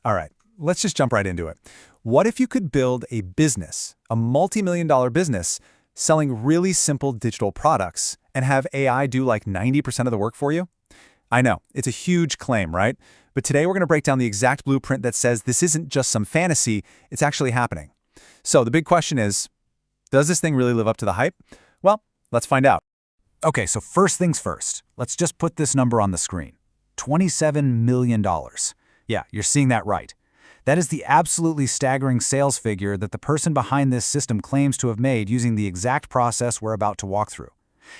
All right, let's just jump right into it. What if you could build a business, a multi-million-dollar business, selling really simple digital products and have AI do like 90% of the work for you? I know, it's a huge claim, right? But today we're going to break down the exact blueprint that says this isn't just some fantasy, it's actually happening. So the big question is, does this thing really live up to the hype? Well, let's find out. Okay, so first things first, let's just put this number on the screen. $27 million. Yeah, you're seeing that right. That is the absolutely staggering sales figure that the person behind this system claims to have made using the exact process we're about to walk through.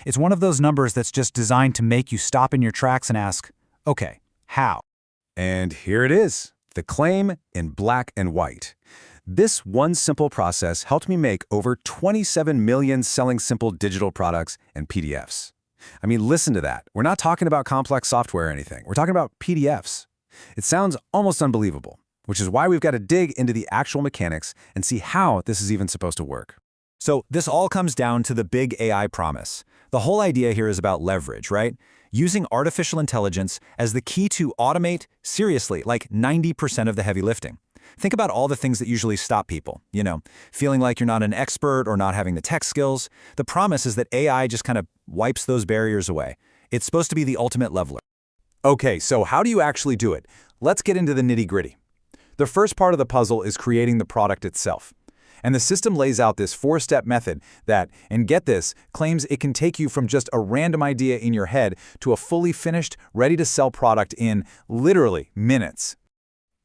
It's one of those numbers that's just designed to make you stop in your tracks and ask, okay, how? And here it is, the claim in black and white. This one simple process helped me make over 27 million selling simple digital products and PDFs. I mean, listen to that. We're not talking about complex software or anything. We're talking about PDFs. It sounds almost unbelievable, which is why we've got to dig into the actual mechanics and see how this is even supposed to work. So this all comes down to the big AI promise. The whole idea here is about leverage, right? Using artificial intelligence as the key to automate, seriously, like 90% of the heavy lifting. Think about all the things that usually stop people, feeling like you're not an expert or not having the tech skills. The promise is that AI just kind of wipes those barriers away. It's supposed to be the ultimate leveler. Okay, so how do you actually do it? Let's get into the nitty-gritty. The first part of the puzzle is creating the product itself. And the system lays out this 4-step method that, and get this, claims it can take you from just a random idea in your head to a fully finished, ready-to-sell product in, literally, minutes.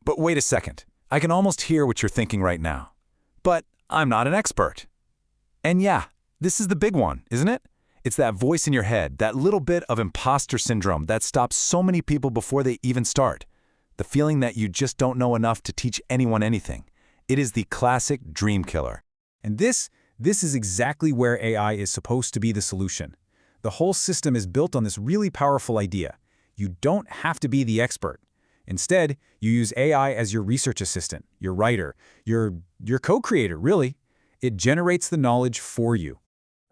But wait a second. I can almost hear what you're thinking right now. But I'm not an expert. And yeah, this is the big one, isn't it? It's that voice in your head, that little bit of imposter syndrome that stops so many people before they even start. The feeling that you just don't know enough to teach anyone anything. It is the classic dream killer. And this is exactly where AI is supposed to be the solution. The whole system is built on this really powerful idea. You don't have to be the expert. Instead, you use AI as your research assistant, your writer, your co-creator, really. It generates the knowledge for you.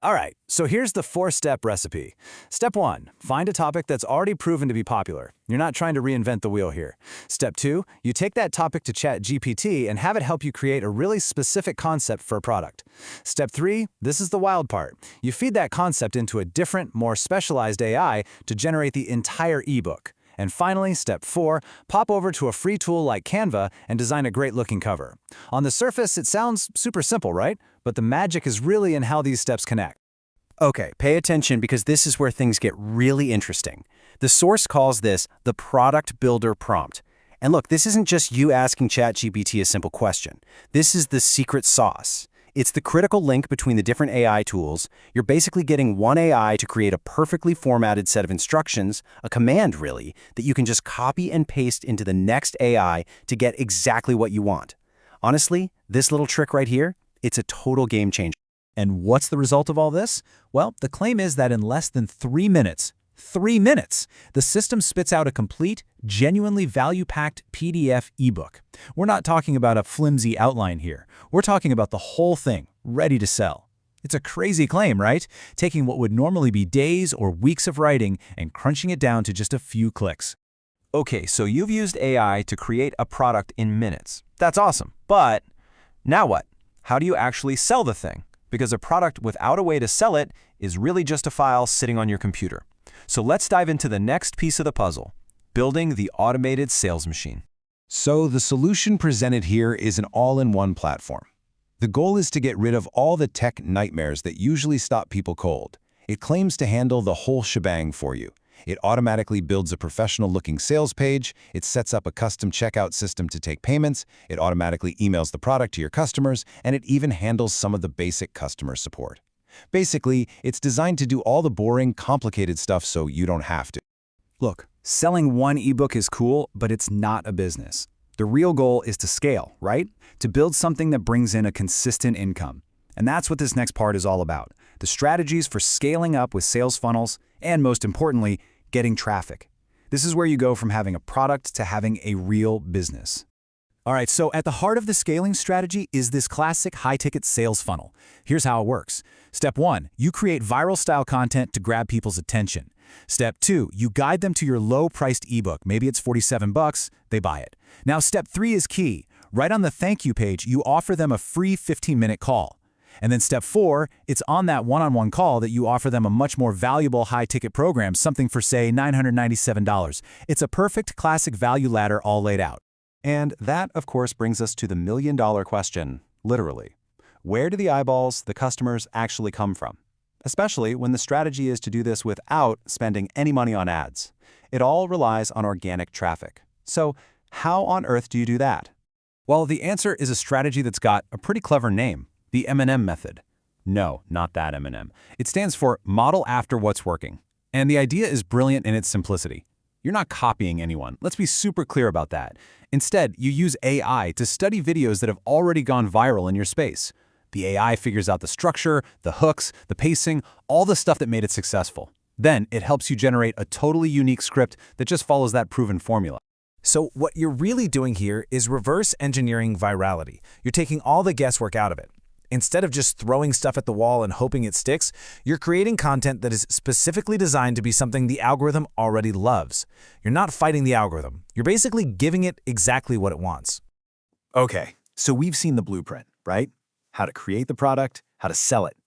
All right, so here's the 4-step recipe. Step 1, find a topic that's already proven to be popular. You're not trying to reinvent the wheel here. Step 2, you take that topic to ChatGPT and have it help you create a really specific concept for a product. Step 3, this is the wild part. You feed that concept into a different, more specialized AI to generate the entire ebook. And finally, step 4, pop over to a free tool like Canva and design a great-looking cover. On the surface, it sounds super simple, right? But the magic is really in how these steps connect. Okay, pay attention because this is where things get really interesting. The source calls this the product builder prompt. And look, this isn't just you asking ChatGPT a simple question. This is the secret sauce. It's the critical link between the different AI tools. You're basically getting one AI to create a perfectly formatted set of instructions, a command really, that you can just copy and paste into the next AI to get exactly what you want. Honestly, this little trick right here, it's a total game changer. And what's the result of all this? Well, the claim is that in less than 3 minutes, the system spits out a complete, genuinely value-packed PDF ebook. We're not talking about a flimsy outline here. We're talking about the whole thing, ready to sell. It's a crazy claim, right? Taking what would normally be days or weeks of writing and crunching it down to just a few clicks. Okay, so you've used AI to create a product in minutes. That's awesome. But now what? How do you actually sell the thing? Because a product without a way to sell it is really just a file sitting on your computer. So let's dive into the next piece of the puzzle, building the automated sales machine. So the solution presented here is an all-in-one platform. The goal is to get rid of all the tech nightmares that usually stop people cold. It claims to handle the whole shebang for you. It automatically builds a professional-looking sales page, it sets up a custom checkout system to take payments, it automatically emails the product to your customers, and it even handles some of the basic customer support. Basically, it's designed to do all the boring, complicated stuff so you don't have to. Look, selling one ebook is cool, but it's not a business. The real goal is to scale, right? To build something that brings in a consistent income. And that's what this next part is all about. The strategies for scaling up with sales funnels, and most importantly, getting traffic. This is where you go from having a product to having a real business. All right, so at the heart of the scaling strategy is this classic high-ticket sales funnel. Here's how it works. Step 1, you create viral-style content to grab people's attention. Step 2, you guide them to your low-priced ebook. Maybe it's $47, they buy it. Now, step 3 is key. Right on the thank you page, you offer them a free 15-minute call. And then step 4, it's on that one-on-one call that you offer them a much more valuable high-ticket program, something for, say, $997. It's a perfect classic value ladder all laid out. And that, of course, brings us to the million-dollar question, literally. Where do the eyeballs, the customers, actually come from? Especially when the strategy is to do this without spending any money on ads. It all relies on organic traffic. So how on earth do you do that? Well, the answer is a strategy that's got a pretty clever name, the M&M method. No, not that M&M. It stands for Model After What's Working. And the idea is brilliant in its simplicity. You're not copying anyone. Let's be super clear about that. Instead, you use AI to study videos that have already gone viral in your space. The AI figures out the structure, the hooks, the pacing, all the stuff that made it successful. Then it helps you generate a totally unique script that just follows that proven formula. So what you're really doing here is reverse engineering virality. You're taking all the guesswork out of it. Instead of just throwing stuff at the wall and hoping it sticks, you're creating content that is specifically designed to be something the algorithm already loves. You're not fighting the algorithm. You're basically giving it exactly what it wants. Okay, so we've seen the blueprint, right? How to create the product, how to sell it.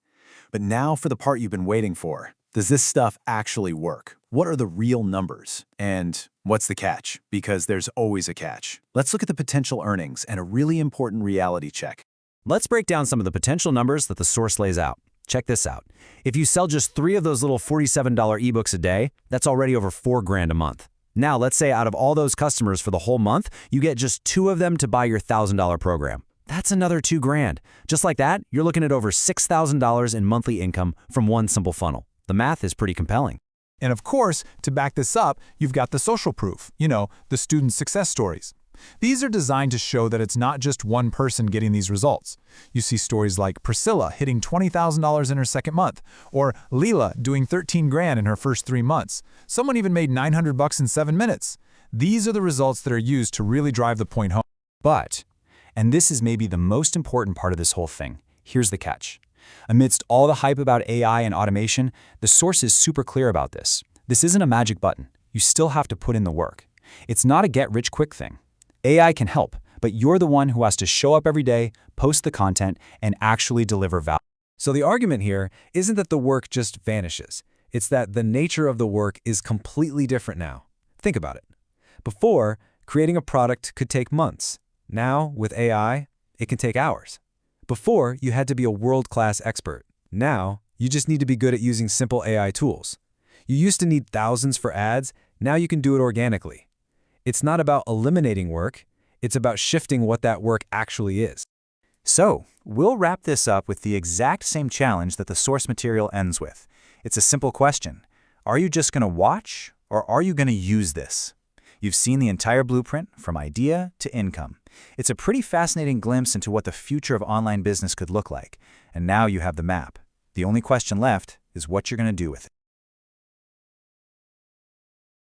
But now for the part you've been waiting for. Does this stuff actually work? What are the real numbers? And what's the catch? Because there's always a catch. Let's look at the potential earnings and a really important reality check. Let's break down some of the potential numbers that the source lays out. Check this out. If you sell just 3 of those little $47 ebooks a day, that's already over $4 grand a month. Now, let's say out of all those customers for the whole month, you get just 2 of them to buy your $1,000 program. That's another $2 grand. Just like that, you're looking at over $6,000 in monthly income from one simple funnel. The math is pretty compelling. And of course, to back this up, you've got the social proof, the student success stories. These are designed to show that it's not just one person getting these results. You see stories like Priscilla hitting $20,000 in her second month, or Leela doing 13 grand in her first 3 months. Someone even made $900 in 7 minutes. These are the results that are used to really drive the point home. But, and this is maybe the most important part of this whole thing, here's the catch. Amidst all the hype about AI and automation, the source is super clear about this. This isn't a magic button. You still have to put in the work. It's not a get-rich-quick thing. AI can help, but you're the one who has to show up every day, post the content, and actually deliver value. So the argument here isn't that the work just vanishes. It's that the nature of the work is completely different now. Think about it. Before, creating a product could take months. Now, with AI, it can take hours. Before, you had to be a world-class expert. Now, you just need to be good at using simple AI tools. You used to need thousands for ads. Now you can do it organically. It's not about eliminating work. It's about shifting what that work actually is. So, we'll wrap this up with the exact same challenge that the source material ends with. It's a simple question. Are you just going to watch, or are you going to use this? You've seen the entire blueprint from idea to income. It's a pretty fascinating glimpse into what the future of online business could look like. And now you have the map. The only question left is what you're going to do with it.